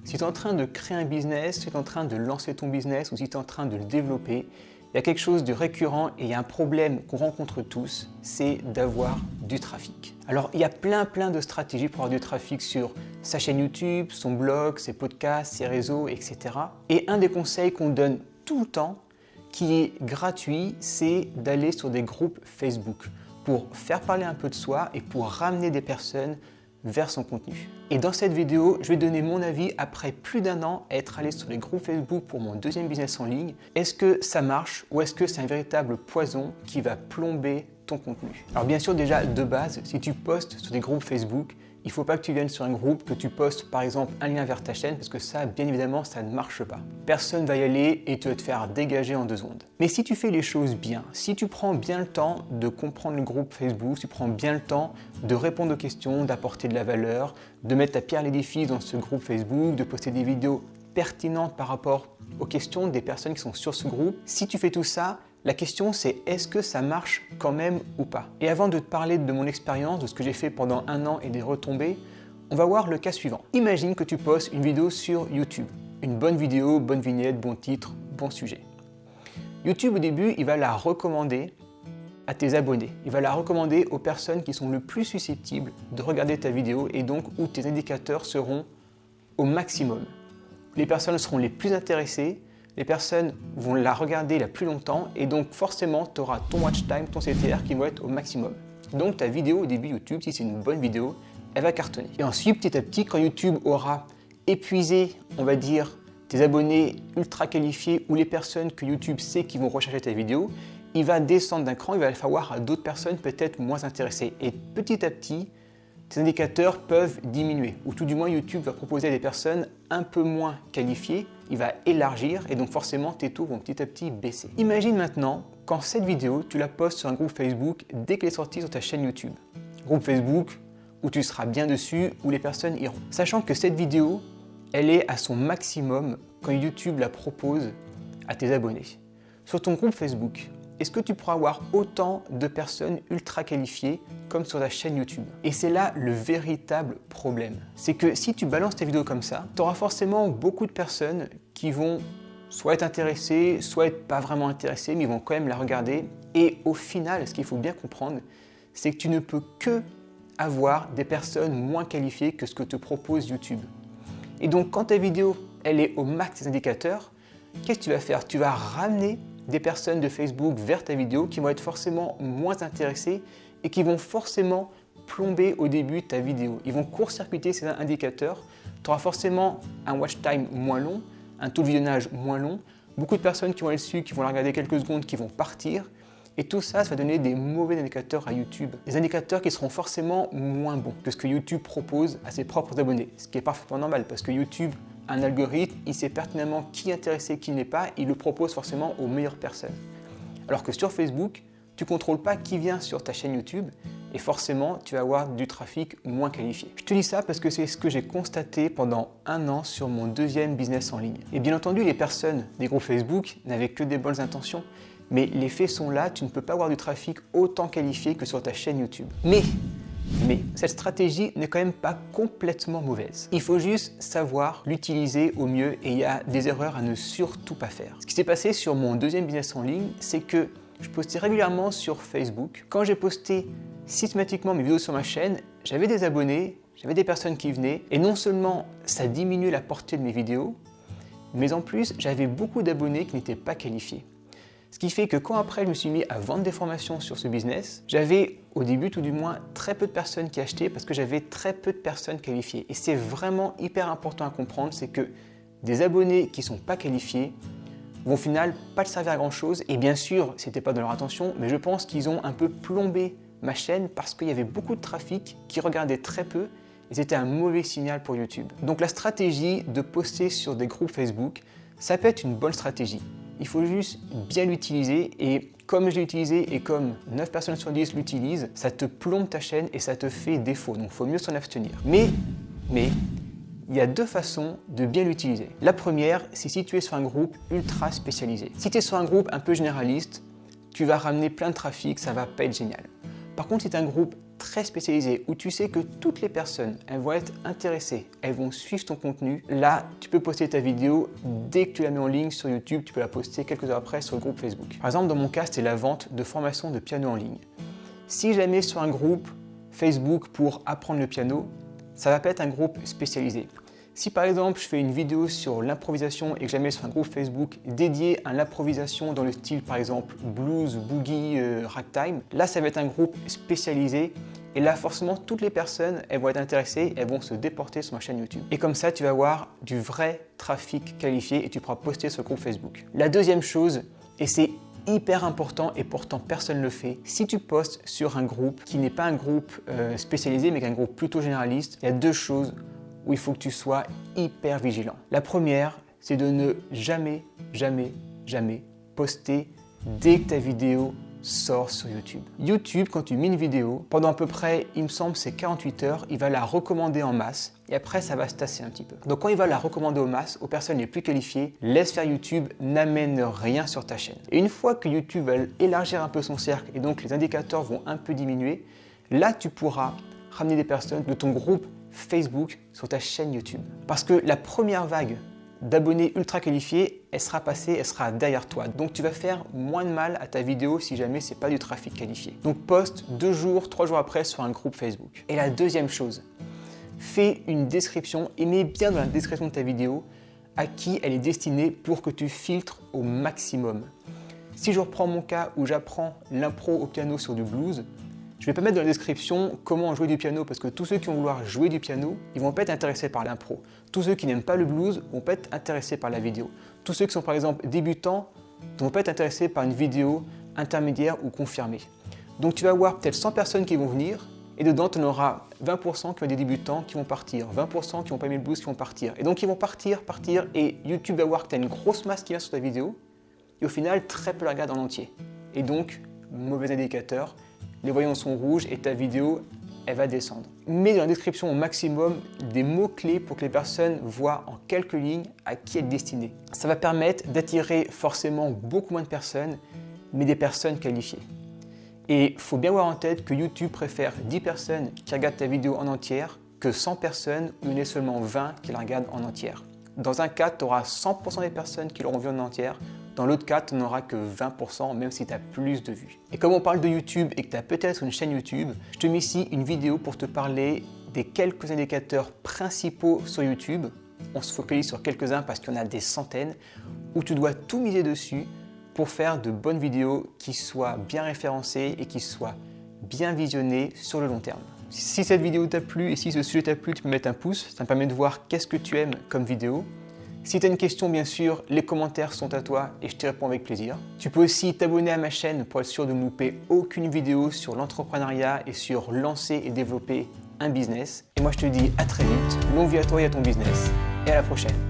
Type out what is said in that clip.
Si tu es en train de créer un business, si tu es en train de lancer ton business ou si tu es en train de le développer, il y a quelque chose de récurrent et il y a un problème qu'on rencontre tous, c'est d'avoir du trafic. Alors il y a plein de stratégies pour avoir du trafic sur sa chaîne YouTube, son blog, ses podcasts, ses réseaux, etc. Et un des conseils qu'on donne tout le temps, qui est gratuit, c'est d'aller sur des groupes Facebook pour faire parler un peu de soi et pour ramener des personnes vers son contenu. Et dans cette vidéo, je vais donner mon avis après plus d'un an à être allé sur les groupes Facebook pour mon deuxième business en ligne. Est-ce que ça marche ou est-ce que c'est un véritable poison qui va plomber ton contenu? Alors bien sûr, déjà de base, si tu postes sur des groupes Facebook, il ne faut pas que tu viennes sur un groupe, que tu postes par exemple un lien vers ta chaîne parce que ça, bien évidemment, ça ne marche pas. Personne ne va y aller et tu vas te faire dégager en 2 secondes. Mais si tu fais les choses bien, si tu prends bien le temps de comprendre le groupe Facebook, si tu prends bien le temps de répondre aux questions, d'apporter de la valeur, de mettre ta pierre à l'édifice dans ce groupe Facebook, de poster des vidéos pertinentes par rapport aux questions des personnes qui sont sur ce groupe, si tu fais tout ça, la question c'est est-ce que ça marche quand même ou pas? Et avant de te parler de mon expérience, de ce que j'ai fait pendant 1 an et des retombées, on va voir le cas suivant. Imagine que tu postes une vidéo sur YouTube. Une bonne vidéo, bonne vignette, bon titre, bon sujet. YouTube au début, il va la recommander à tes abonnés. Il va la recommander aux personnes qui sont le plus susceptibles de regarder ta vidéo et donc où tes indicateurs seront au maximum. Les personnes seront les plus intéressées, les personnes vont la regarder la plus longtemps et donc forcément tu auras ton watch time, ton CTR qui va être au maximum. Donc ta vidéo au début YouTube, si c'est une bonne vidéo, elle va cartonner. Et ensuite petit à petit, quand YouTube aura épuisé, on va dire, tes abonnés ultra qualifiés ou les personnes que YouTube sait qui vont rechercher ta vidéo, il va descendre d'un cran, il va le falloir à d'autres personnes peut-être moins intéressées. Et petit à petit, tes indicateurs peuvent diminuer, ou tout du moins YouTube va proposer à des personnes un peu moins qualifiées, il va élargir et donc forcément tes taux vont petit à petit baisser. Imagine maintenant quand cette vidéo, tu la postes sur un groupe Facebook dès qu'elle est sortie sur ta chaîne YouTube. Groupe Facebook où tu seras bien dessus, où les personnes iront. Sachant que cette vidéo, elle est à son maximum quand YouTube la propose à tes abonnés. Sur ton groupe Facebook, est-ce que tu pourras avoir autant de personnes ultra qualifiées comme sur ta chaîne YouTube? Et c'est là le véritable problème. C'est que si tu balances tes vidéos comme ça, tu auras forcément beaucoup de personnes qui vont soit être intéressées, soit être pas vraiment intéressées, mais ils vont quand même la regarder. Et au final, ce qu'il faut bien comprendre, c'est que tu ne peux que avoir des personnes moins qualifiées que ce que te propose YouTube. Et donc quand ta vidéo, elle est au max des indicateurs, qu'est-ce que tu vas faire? Tu vas ramener des personnes de Facebook vers ta vidéo qui vont être forcément moins intéressées et qui vont forcément plomber au début ta vidéo. Ils vont court-circuiter ces indicateurs. Tu auras forcément un watch time moins long, un taux de visionnage moins long, beaucoup de personnes qui vont aller dessus, qui vont la regarder quelques secondes, qui vont partir. Et tout ça, ça va donner des mauvais indicateurs à YouTube. Des indicateurs qui seront forcément moins bons que ce que YouTube propose à ses propres abonnés. Ce qui est parfaitement normal parce que YouTube, un algorithme, il sait pertinemment qui est intéressé, qui n'est pas, il le propose forcément aux meilleures personnes. Alors que sur Facebook, tu ne contrôles pas qui vient sur ta chaîne YouTube et forcément, tu vas avoir du trafic moins qualifié. Je te dis ça parce que c'est ce que j'ai constaté pendant 1 an sur mon deuxième business en ligne. Et bien entendu, les personnes des groupes Facebook n'avaient que des bonnes intentions, mais les faits sont là, tu ne peux pas avoir du trafic autant qualifié que sur ta chaîne YouTube. Mais cette stratégie n'est quand même pas complètement mauvaise. Il faut juste savoir l'utiliser au mieux et il y a des erreurs à ne surtout pas faire. Ce qui s'est passé sur mon deuxième business en ligne, c'est que je postais régulièrement sur Facebook. Quand j'ai posté systématiquement mes vidéos sur ma chaîne, j'avais des abonnés, j'avais des personnes qui venaient et non seulement ça diminuait la portée de mes vidéos, mais en plus j'avais beaucoup d'abonnés qui n'étaient pas qualifiés. Ce qui fait que quand après je me suis mis à vendre des formations sur ce business, j'avais au début tout du moins très peu de personnes qui achetaient parce que j'avais très peu de personnes qualifiées. Et c'est vraiment hyper important à comprendre, c'est que des abonnés qui ne sont pas qualifiés vont au final pas te servir à grand chose. Et bien sûr, c'était pas dans leur intention, mais je pense qu'ils ont un peu plombé ma chaîne parce qu'il y avait beaucoup de trafic qui regardait très peu et c'était un mauvais signal pour YouTube. Donc la stratégie de poster sur des groupes Facebook, ça peut être une bonne stratégie. Il faut juste bien l'utiliser et comme je l'ai utilisé et comme 9 personnes sur 10 l'utilisent, ça te plombe ta chaîne et ça te fait défaut. Donc il faut mieux s'en abstenir. Mais il y a 2 façons de bien l'utiliser. La première, c'est si tu es sur un groupe ultra spécialisé. Si tu es sur un groupe un peu généraliste, tu vas ramener plein de trafic, ça va pas être génial. Par contre, si tu as un groupe très spécialisé, où tu sais que toutes les personnes, elles vont être intéressées, elles vont suivre ton contenu, là, tu peux poster ta vidéo dès que tu la mets en ligne sur YouTube, tu peux la poster quelques heures après sur le groupe Facebook. Par exemple, dans mon cas, c'était la vente de formation de piano en ligne. Si je la mets sur un groupe Facebook pour apprendre le piano, ça va pas être un groupe spécialisé. Si par exemple je fais une vidéo sur l'improvisation et que je la mets sur un groupe Facebook dédié à l'improvisation dans le style par exemple blues, boogie, ragtime, là ça va être un groupe spécialisé et là forcément toutes les personnes elles vont être intéressées, elles vont se déporter sur ma chaîne YouTube. Et comme ça tu vas avoir du vrai trafic qualifié et tu pourras poster sur le groupe Facebook. La deuxième chose, et c'est hyper important et pourtant personne ne le fait, si tu postes sur un groupe qui n'est pas un groupe spécialisé mais qu'un groupe plutôt généraliste, il y a deux choses où il faut que tu sois hyper vigilant. La première, c'est de ne jamais poster dès que ta vidéo sort sur YouTube. YouTube, quand tu mets une vidéo, pendant à peu près, il me semble, c'est 48 heures, il va la recommander en masse et après, ça va se tasser un petit peu. Donc quand il va la recommander en masse, aux personnes les plus qualifiées, laisse faire YouTube, n'amène rien sur ta chaîne. Et une fois que YouTube va élargir un peu son cercle et donc les indicateurs vont un peu diminuer, là, tu pourras ramener des personnes de ton groupe Facebook sur ta chaîne YouTube. Parce que la première vague d'abonnés ultra qualifiés, elle sera passée, elle sera derrière toi. Donc tu vas faire moins de mal à ta vidéo si jamais c'est pas du trafic qualifié. Donc poste 2 jours, 3 jours après sur un groupe Facebook. Et la deuxième chose, fais une description et mets bien dans la description de ta vidéo à qui elle est destinée pour que tu filtres au maximum. Si je reprends mon cas où j'apprends l'impro au piano sur du blues, je ne vais pas mettre dans la description comment jouer du piano parce que tous ceux qui vont vouloir jouer du piano, ils vont pas être intéressés par l'impro. Tous ceux qui n'aiment pas le blues vont pas être intéressés par la vidéo. Tous ceux qui sont par exemple débutants ne vont pas être intéressés par une vidéo intermédiaire ou confirmée. Donc tu vas avoir peut-être 100 personnes qui vont venir et dedans tu en auras 20% qui vont être des débutants qui vont partir, 20% qui vont pas aimer le blues qui vont partir. Et donc ils vont partir et YouTube va voir que tu as une grosse masse qui vient sur ta vidéo et au final très peu la regardent en entier. Et donc mauvais indicateur. Les voyants sont rouges et ta vidéo, elle va descendre. Mets dans la description au maximum des mots-clés pour que les personnes voient en quelques lignes à qui elle est destinée. Ça va permettre d'attirer forcément beaucoup moins de personnes, mais des personnes qualifiées. Et il faut bien avoir en tête que YouTube préfère 10 personnes qui regardent ta vidéo en entière que 100 personnes où il y en a seulement 20 qui la regardent en entière. Dans un cas, tu auras 100% des personnes qui l'auront vu en entière. Dans l'autre cas, tu n'auras que 20%, même si tu as plus de vues. Et comme on parle de YouTube et que tu as peut-être une chaîne YouTube, je te mets ici une vidéo pour te parler des quelques indicateurs principaux sur YouTube. On se focalise sur quelques-uns parce qu'il y en a des centaines, où tu dois tout miser dessus pour faire de bonnes vidéos qui soient bien référencées et qui soient bien visionnées sur le long terme. Si cette vidéo t'a plu et si ce sujet t'a plu, tu peux mettre un pouce, ça me permet de voir qu'est-ce que tu aimes comme vidéo. Si tu as une question, bien sûr, les commentaires sont à toi et je t'y réponds avec plaisir. Tu peux aussi t'abonner à ma chaîne pour être sûr de ne louper aucune vidéo sur l'entrepreneuriat et sur lancer et développer un business. Et moi, je te dis à très vite, longue vie à toi et à ton business et à la prochaine.